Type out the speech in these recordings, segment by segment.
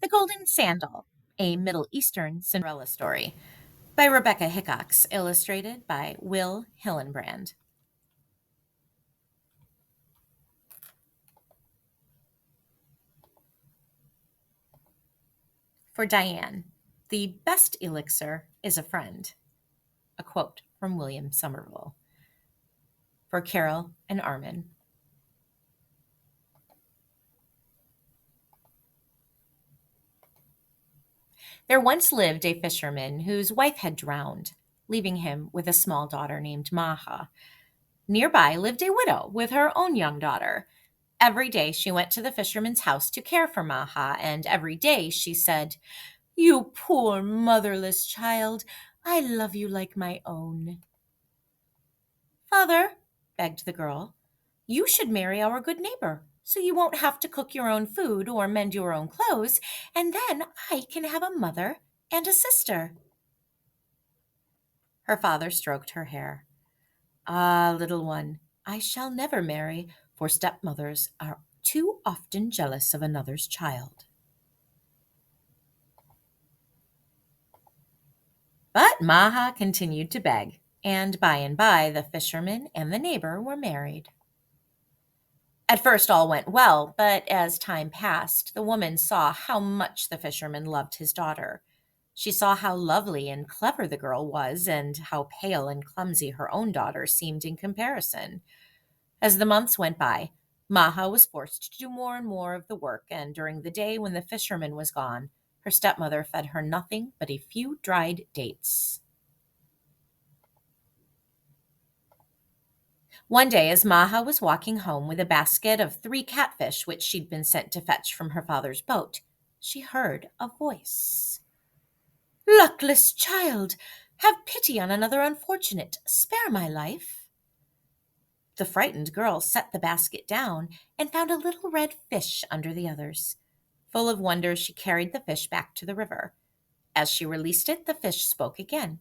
The Golden Sandal, a Middle Eastern Cinderella story, by Rebecca Hickox, illustrated by Will Hillenbrand. For Diane, the best elixir is a friend. A quote from William Somerville. For Carol and Armin. There once lived a fisherman whose wife had drowned, leaving him with a small daughter named Maha. Nearby lived a widow with her own young daughter. Every day she went to the fisherman's house to care for Maha, and every day she said, "You poor motherless child, I love you like my own." "Father," begged the girl, "you should marry our good neighbor, so you won't have to cook your own food or mend your own clothes, and then I can have a mother and a sister." Her father stroked her hair. "Ah, little one, I shall never marry, for stepmothers are too often jealous of another's child." But Maha continued to beg, and by the fisherman and the neighbor were married. At first all went well, but as time passed, the woman saw how much the fisherman loved his daughter. She saw how lovely and clever the girl was, and how pale and clumsy her own daughter seemed in comparison. As the months went by, Maha was forced to do more and more of the work, and during the day when the fisherman was gone, her stepmother fed her nothing but a few dried dates. One day, as Maha was walking home with a basket of 3 catfish which she'd been sent to fetch from her father's boat, she heard a voice. "Luckless child, have pity on another unfortunate. Spare my life." The frightened girl set the basket down and found a little red fish under the others. Full of wonder, she carried the fish back to the river. As she released it, the fish spoke again.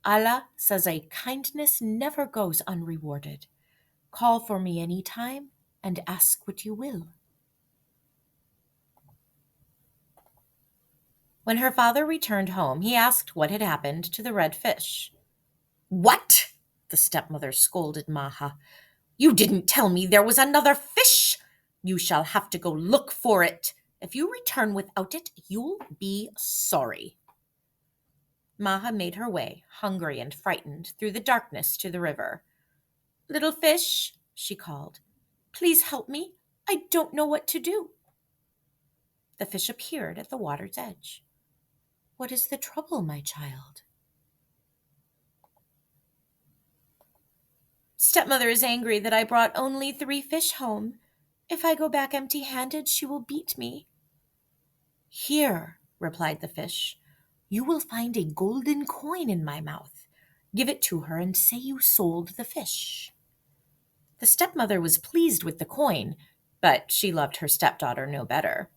"Allah says a kindness never goes unrewarded. Call for me any time and ask what you will." When her father returned home, he asked what had happened to the red fish. "What?" the stepmother scolded Maha. "You didn't tell me there was another fish. You shall have to go look for it. If you return without it, you'll be sorry." Maha made her way, hungry and frightened, through the darkness to the river. "Little fish," she called, "please help me. I don't know what to do." The fish appeared at the water's edge. "What is the trouble, my child?" "Stepmother is angry that I brought only 3 fish home. If I go back empty-handed, she will beat me." "Here," replied the fish, "you will find a golden coin in my mouth. Give it to her and say you sold the fish." The stepmother was pleased with the coin, but she loved her stepdaughter no better.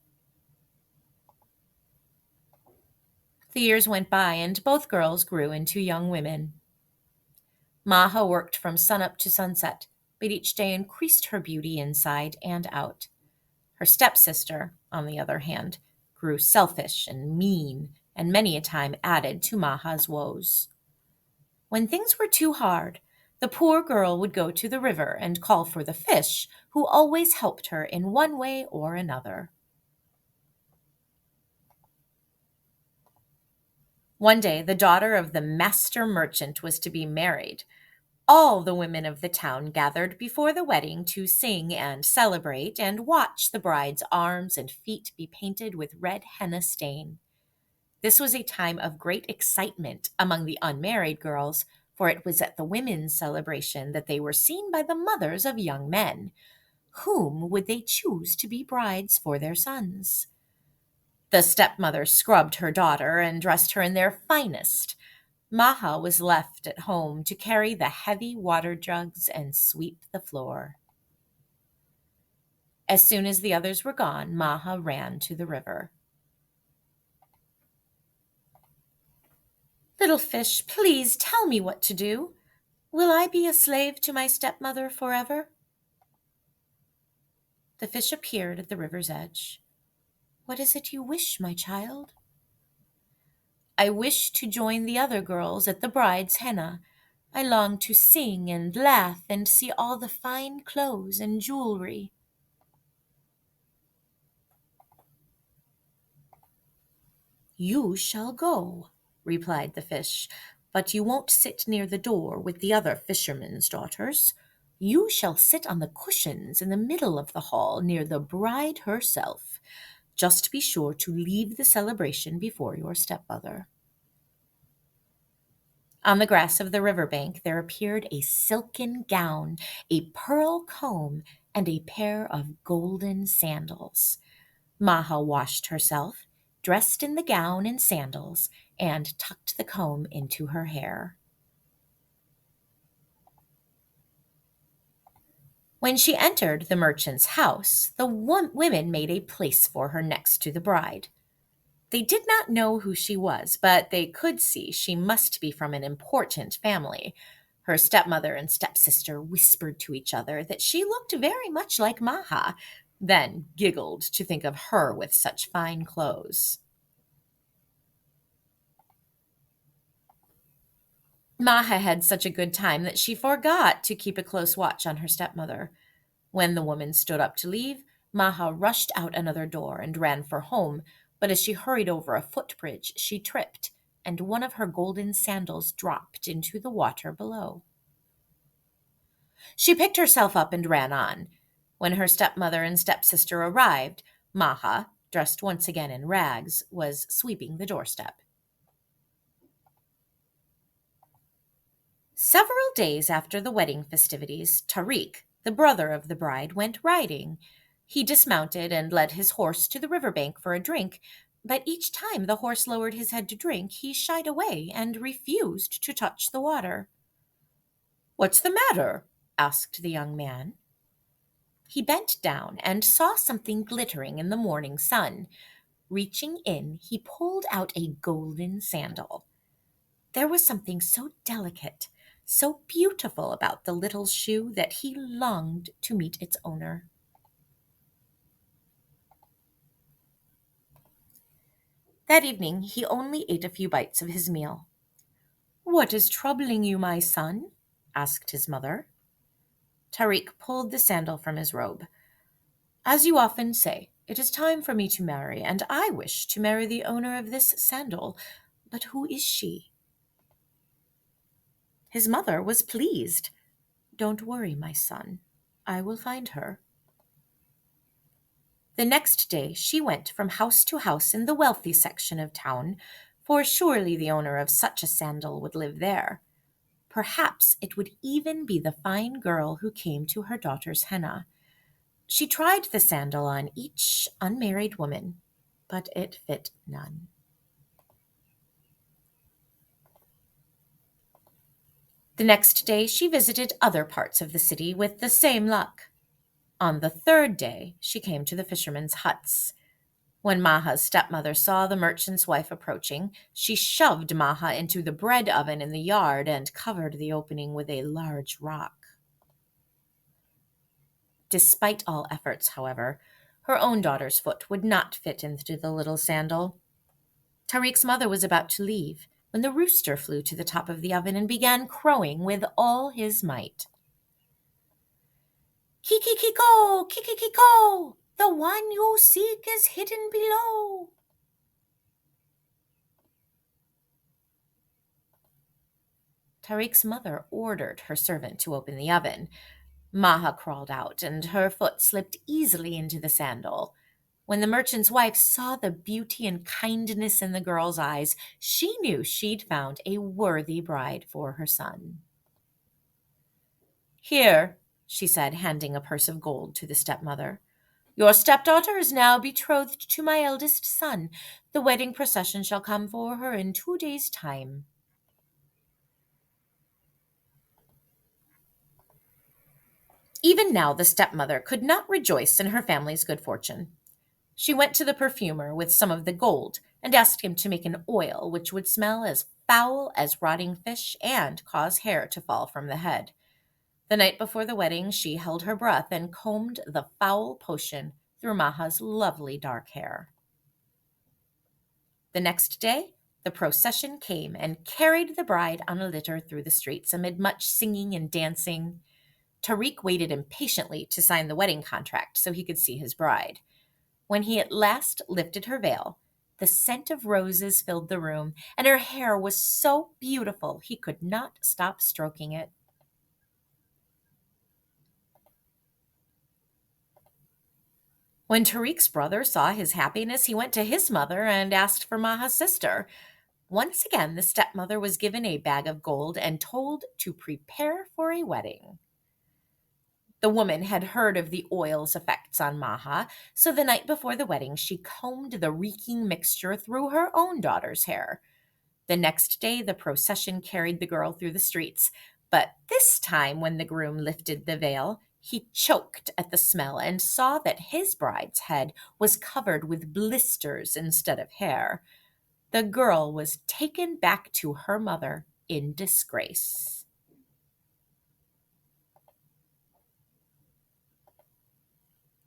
The years went by, and both girls grew into young women. Maha worked from sunup to sunset, but each day increased her beauty inside and out. Her stepsister, on the other hand, grew selfish and mean, and many a time added to Maha's woes. When things were too hard, the poor girl would go to the river and call for the fish, who always helped her in one way or another. One day, the daughter of the master merchant was to be married. All the women of the town gathered before the wedding to sing and celebrate and watch the bride's arms and feet be painted with red henna stain. This was a time of great excitement among the unmarried girls, for it was at the women's celebration that they were seen by the mothers of young men. Whom would they choose to be brides for their sons? The stepmother scrubbed her daughter and dressed her in their finest. Maha was left at home to carry the heavy water jugs and sweep the floor. As soon as the others were gone, Maha ran to the river. "Little fish, please tell me what to do. Will I be a slave to my stepmother forever?" The fish appeared at the river's edge. What is it you wish, my child? I wish to join the other girls at the bride's henna. I long to sing and laugh and see all the fine clothes and jewelry. You shall go, replied the fish, but you won't sit near the door with the other fishermen's daughters. You shall sit on the cushions in the middle of the hall near the bride herself. Just be sure to leave the celebration before your stepmother. On the grass of the river bank there appeared a silken gown, a pearl comb, and a pair of golden sandals. Maha washed herself, dressed in the gown and sandals, and tucked the comb into her hair. When she entered the merchant's house, the women made a place for her next to the bride. They did not know who she was, but they could see she must be from an important family. Her stepmother and stepsister whispered to each other that she looked very much like Maha, then giggled to think of her with such fine clothes. Maha had such a good time that she forgot to keep a close watch on her stepmother. When the woman stood up to leave, Maha rushed out another door and ran for home, but as she hurried over a footbridge, she tripped, and one of her golden sandals dropped into the water below. She picked herself up and ran on. When her stepmother and stepsister arrived, Maha, dressed once again in rags, was sweeping the doorstep. Several days after the wedding festivities, Tariq, the brother of the bride, went riding. He dismounted and led his horse to the river bank for a drink, but each time the horse lowered his head to drink, he shied away and refused to touch the water. "What's the matter?" asked the young man. He bent down and saw something glittering in the morning sun. Reaching in, he pulled out a golden sandal. There was something so delicate, so beautiful about the little shoe that he longed to meet its owner. That evening he only ate a few bites of his meal. "What is troubling you, my son?" asked his mother. Tariq pulled the sandal from his robe. "As you often say, it is time for me to marry, and I wish to marry the owner of this sandal. But who is she?" His mother was pleased. "Don't worry, my son. I will find her." The next day she went from house to house in the wealthy section of town, for surely the owner of such a sandal would live there. Perhaps it would even be the fine girl who came to her daughter's henna. She tried the sandal on each unmarried woman, but it fit none. The next day she visited other parts of the city with the same luck. On the third day she came to the fishermen's huts. When Maha's stepmother saw the merchant's wife approaching, she shoved Maha into the bread oven in the yard and covered the opening with a large rock. Despite all efforts, however, her own daughter's foot would not fit into the little sandal. Tariq's mother was about to leave when the rooster flew to the top of the oven and began crowing with all his might. "Kiki-kiko, kiki-kiko, the one you seek is hidden below." Tariq's mother ordered her servant to open the oven. Maha crawled out, and her foot slipped easily into the sandal. When the merchant's wife saw the beauty and kindness in the girl's eyes, she knew she'd found a worthy bride for her son. "Here," she said, handing a purse of gold to the stepmother. "Your stepdaughter is now betrothed to my eldest son. The wedding procession shall come for her in 2 days' time." Even now the stepmother could not rejoice in her family's good fortune. She went to the perfumer with some of the gold and asked him to make an oil which would smell as foul as rotting fish and cause hair to fall from the head. The night before the wedding, she held her breath and combed the foul potion through Maha's lovely dark hair. The next day, the procession came and carried the bride on a litter through the streets amid much singing and dancing. Tariq waited impatiently to sign the wedding contract so he could see his bride. When he at last lifted her veil, the scent of roses filled the room, and her hair was so beautiful he could not stop stroking it. When Tariq's brother saw his happiness, he went to his mother and asked for Maha's sister. Once again, the stepmother was given a bag of gold and told to prepare for a wedding. The woman had heard of the oil's effects on Maha, so the night before the wedding, she combed the reeking mixture through her own daughter's hair. The next day, the procession carried the girl through the streets, but this time, when the groom lifted the veil, he choked at the smell and saw that his bride's head was covered with blisters instead of hair. The girl was taken back to her mother in disgrace.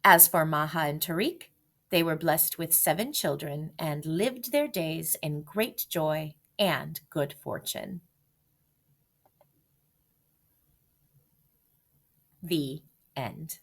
As for Maha and Tariq, they were blessed with 7 children and lived their days in great joy and good fortune. The end.